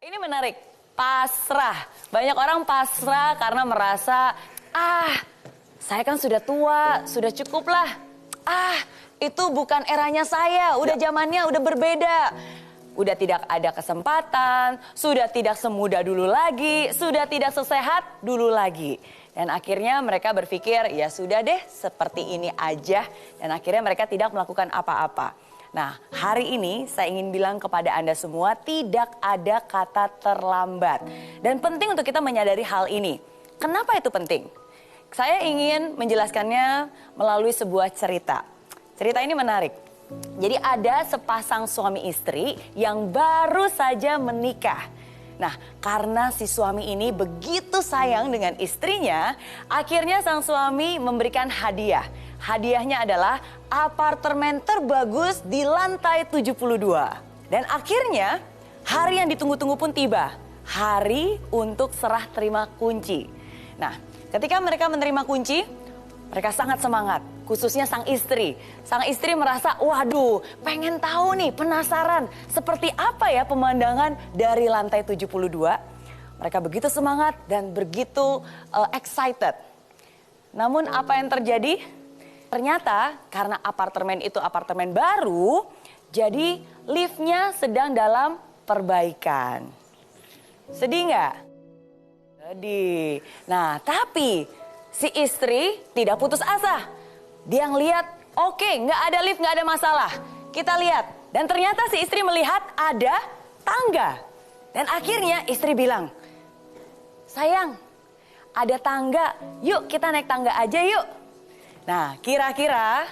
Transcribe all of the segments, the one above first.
Ini menarik, pasrah. Banyak orang pasrah karena merasa, saya kan sudah tua, sudah cukup lah. Itu bukan eranya saya, udah zamannya udah berbeda. Udah tidak ada kesempatan, sudah tidak semuda dulu lagi, sudah tidak sesehat dulu lagi. Dan akhirnya mereka berpikir, ya sudah deh seperti ini aja. Dan akhirnya mereka tidak melakukan apa-apa. Nah, hari ini saya ingin bilang kepada Anda semua, tidak ada kata terlambat. Dan penting untuk kita menyadari hal ini. Kenapa itu penting? Saya ingin menjelaskannya melalui sebuah cerita. Cerita ini menarik. Jadi ada sepasang suami istri yang baru saja menikah. Nah, karena si suami ini begitu sayang dengan istrinya, akhirnya sang suami memberikan hadiah. Hadiahnya adalah apartemen terbagus di lantai 72. Dan akhirnya hari yang ditunggu-tunggu pun tiba. Hari untuk serah terima kunci. Nah, ketika mereka menerima kunci, mereka sangat semangat. Khususnya sang istri. Sang istri merasa, waduh, pengen tahu nih, penasaran. Seperti apa ya pemandangan dari lantai 72. Mereka begitu semangat dan begitu excited. Namun apa yang terjadi? Ternyata karena apartemen itu apartemen baru, jadi liftnya sedang dalam perbaikan. Sedih nggak? Sedih. Nah, tapi si istri tidak putus asa. Dia ngeliat, oke, nggak ada lift, nggak ada masalah. Kita lihat. Dan ternyata si istri melihat ada tangga. Dan akhirnya istri bilang, sayang, ada tangga, yuk kita naik tangga aja yuk. Nah, kira-kira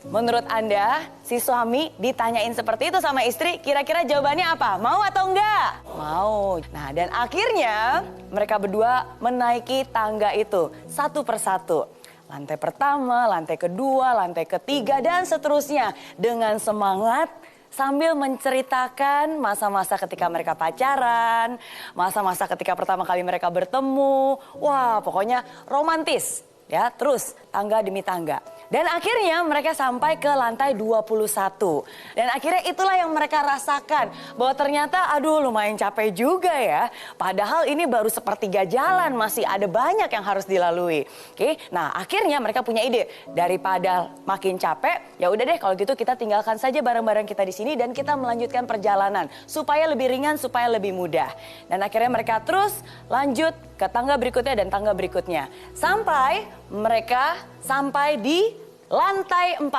menurut Anda, si suami ditanyain seperti itu sama istri, kira-kira jawabannya apa? Mau atau enggak? Mau. Nah, dan akhirnya mereka berdua menaiki tangga itu satu persatu. Lantai pertama, lantai kedua, lantai ketiga, dan seterusnya. Dengan semangat sambil menceritakan masa-masa ketika mereka pacaran, masa-masa ketika pertama kali mereka bertemu. Wah, pokoknya romantis. Ya, terus tangga demi tangga. Dan akhirnya mereka sampai ke lantai 21. Dan akhirnya itulah yang mereka rasakan. Bahwa ternyata aduh lumayan capek juga ya. Padahal ini baru sepertiga jalan, masih ada banyak yang harus dilalui. Oke, nah akhirnya mereka punya ide. Daripada makin capek, ya udah deh kalau gitu kita tinggalkan saja barang-barang kita di sini dan kita melanjutkan perjalanan. Supaya lebih ringan, supaya lebih mudah. Dan akhirnya mereka terus lanjut ke tangga berikutnya dan tangga berikutnya. Sampai mereka sampai di lantai 45.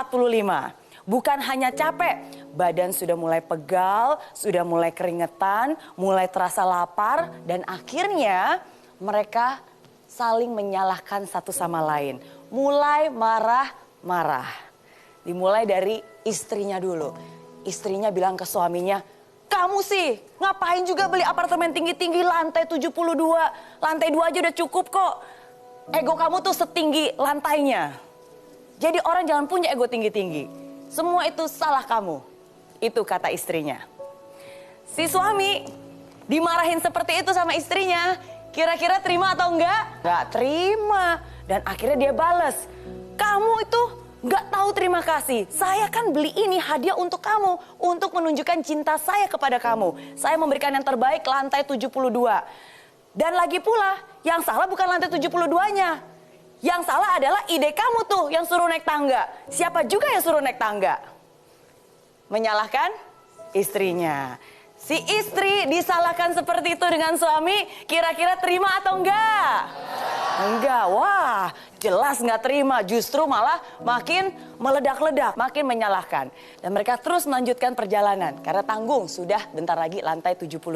Bukan hanya capek, badan sudah mulai pegal, sudah mulai keringetan, mulai terasa lapar. Dan akhirnya mereka saling menyalahkan satu sama lain. Mulai marah-marah. Dimulai dari istrinya dulu. Istrinya bilang ke suaminya, kamu sih ngapain juga beli apartemen tinggi-tinggi lantai 72. Lantai 2 aja udah cukup kok. Ego kamu tuh setinggi lantainya. Jadi orang jangan punya ego tinggi-tinggi. Semua itu salah kamu. Itu kata istrinya. Si suami dimarahin seperti itu sama istrinya. Kira-kira terima atau enggak? Enggak terima. Dan akhirnya dia balas. Kamu itu nggak tahu terima kasih. Saya kan beli ini hadiah untuk kamu. Untuk menunjukkan cinta saya kepada kamu. Saya memberikan yang terbaik lantai 72. Dan lagi pula, yang salah bukan lantai 72-nya. Yang salah adalah ide kamu tuh yang suruh naik tangga. Siapa juga yang suruh naik tangga? Menyalahkan istrinya. Si istri disalahkan seperti itu dengan suami, kira-kira terima atau enggak? Enggak, wah jelas nggak terima. Justru malah makin meledak-ledak, makin menyalahkan. Dan mereka terus melanjutkan perjalanan. Karena tanggung, sudah bentar lagi lantai 72.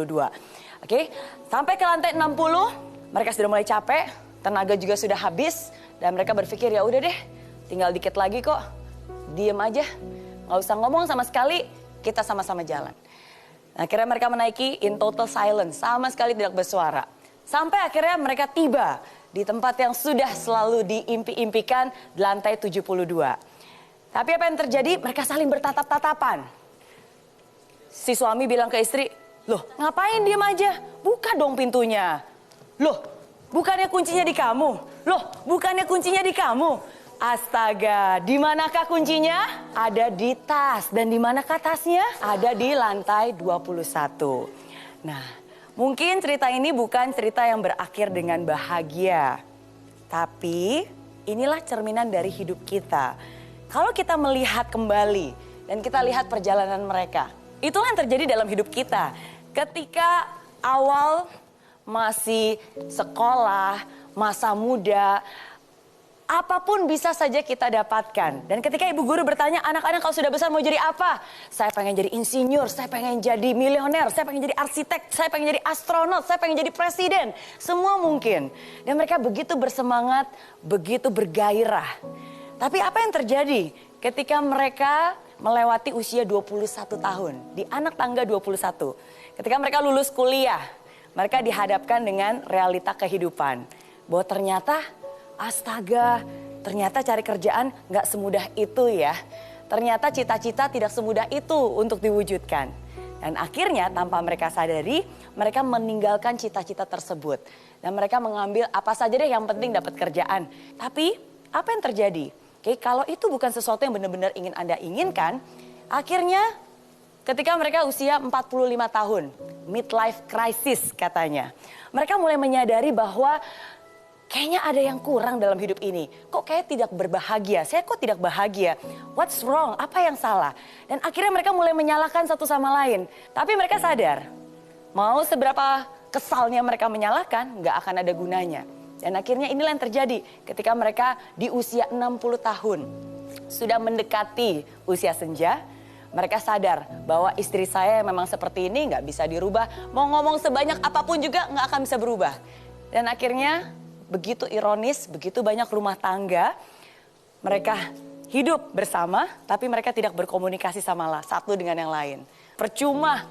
Oke, sampai ke lantai 60, mereka sudah mulai capek, tenaga juga sudah habis. Dan mereka berpikir, ya udah deh, tinggal dikit lagi kok. Diem aja, nggak usah ngomong sama sekali, kita sama-sama jalan. Akhirnya mereka menaiki in total silence, sama sekali tidak bersuara. Sampai akhirnya mereka tiba di tempat yang sudah selalu diimpi-impikan di lantai 72. Tapi apa yang terjadi? Mereka saling bertatap-tatapan. Si suami bilang ke istri, loh ngapain diem aja? Buka dong pintunya. Loh bukannya kuncinya di kamu? Loh bukannya kuncinya di kamu? Astaga, di manakah kuncinya? Ada di tas. Dan di manakah tasnya? Ada di lantai 21. Nah, Mungkin cerita ini bukan cerita yang berakhir dengan bahagia. Tapi inilah cerminan dari hidup kita. Kalau kita melihat kembali dan kita lihat perjalanan mereka, itulah yang terjadi dalam hidup kita. Ketika awal masih sekolah, masa muda, apapun bisa saja kita dapatkan. Dan ketika ibu guru bertanya, anak-anak kalau sudah besar mau jadi apa? Saya pengen jadi insinyur, saya pengen jadi milioner, saya pengen jadi arsitek, saya pengen jadi astronot, saya pengen jadi presiden. Semua mungkin. Dan mereka begitu bersemangat, begitu bergairah. Tapi apa yang terjadi ketika mereka melewati usia 21 tahun? Di anak tangga 21. Ketika mereka lulus kuliah, mereka dihadapkan dengan realita kehidupan. Bahwa ternyata astaga, ternyata cari kerjaan gak semudah itu ya. Ternyata cita-cita tidak semudah itu untuk diwujudkan. Dan akhirnya tanpa mereka sadari, mereka meninggalkan cita-cita tersebut. Dan mereka mengambil apa saja deh yang penting dapat kerjaan. Tapi apa yang terjadi? Oke, kalau itu bukan sesuatu yang benar-benar ingin Anda inginkan, akhirnya ketika mereka usia 45 tahun, midlife crisis katanya. Mereka mulai menyadari bahwa kayaknya ada yang kurang dalam hidup ini. Kok kayak tidak berbahagia? Saya kok tidak bahagia? What's wrong? Apa yang salah? Dan akhirnya mereka mulai menyalahkan satu sama lain. Tapi mereka sadar, mau seberapa kesalnya mereka menyalahkan, nggak akan ada gunanya. Dan akhirnya inilah yang terjadi ketika mereka di usia 60 tahun. Sudah mendekati usia senja, mereka sadar bahwa istri saya memang seperti ini, nggak bisa dirubah. Mau ngomong sebanyak apapun juga nggak akan bisa berubah. Dan akhirnya begitu ironis, begitu banyak rumah tangga, mereka hidup bersama, tapi mereka tidak berkomunikasi sama satu dengan yang lain. Percuma,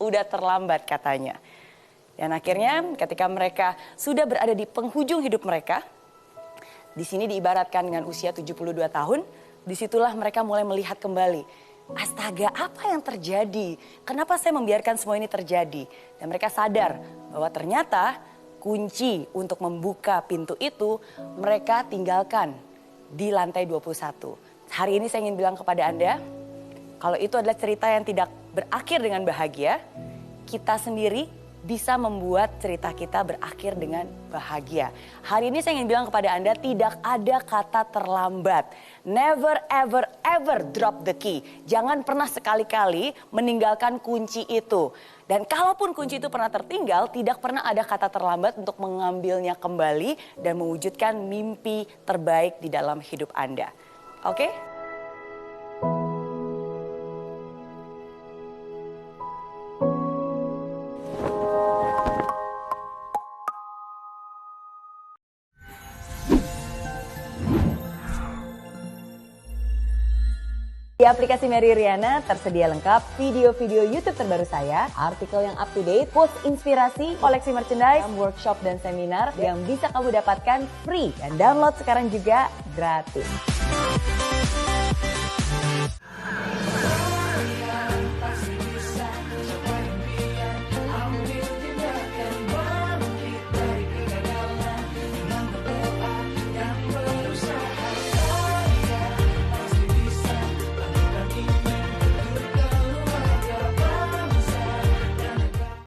udah terlambat katanya. Dan akhirnya ketika mereka sudah berada di penghujung hidup mereka, di sini diibaratkan dengan usia 72 tahun, disitulah mereka mulai melihat kembali. Astaga, apa yang terjadi? Kenapa saya membiarkan semua ini terjadi? Dan mereka sadar bahwa ternyata kunci untuk membuka pintu itu mereka tinggalkan di lantai 21. Hari ini saya ingin bilang kepada Anda, kalau itu adalah cerita yang tidak berakhir dengan bahagia, kita sendiri bisa membuat cerita kita berakhir dengan bahagia. Hari ini saya ingin bilang kepada Anda, tidak ada kata terlambat. Never ever ever drop the key. Jangan pernah sekali-kali meninggalkan kunci itu. Dan kalaupun kunci itu pernah tertinggal, tidak pernah ada kata terlambat untuk mengambilnya kembali dan mewujudkan mimpi terbaik di dalam hidup Anda. Oke? Di aplikasi Mary Riana tersedia lengkap video-video YouTube terbaru saya, artikel yang up to date, post inspirasi, koleksi merchandise, workshop dan seminar yang bisa kamu dapatkan free dan download sekarang juga gratis.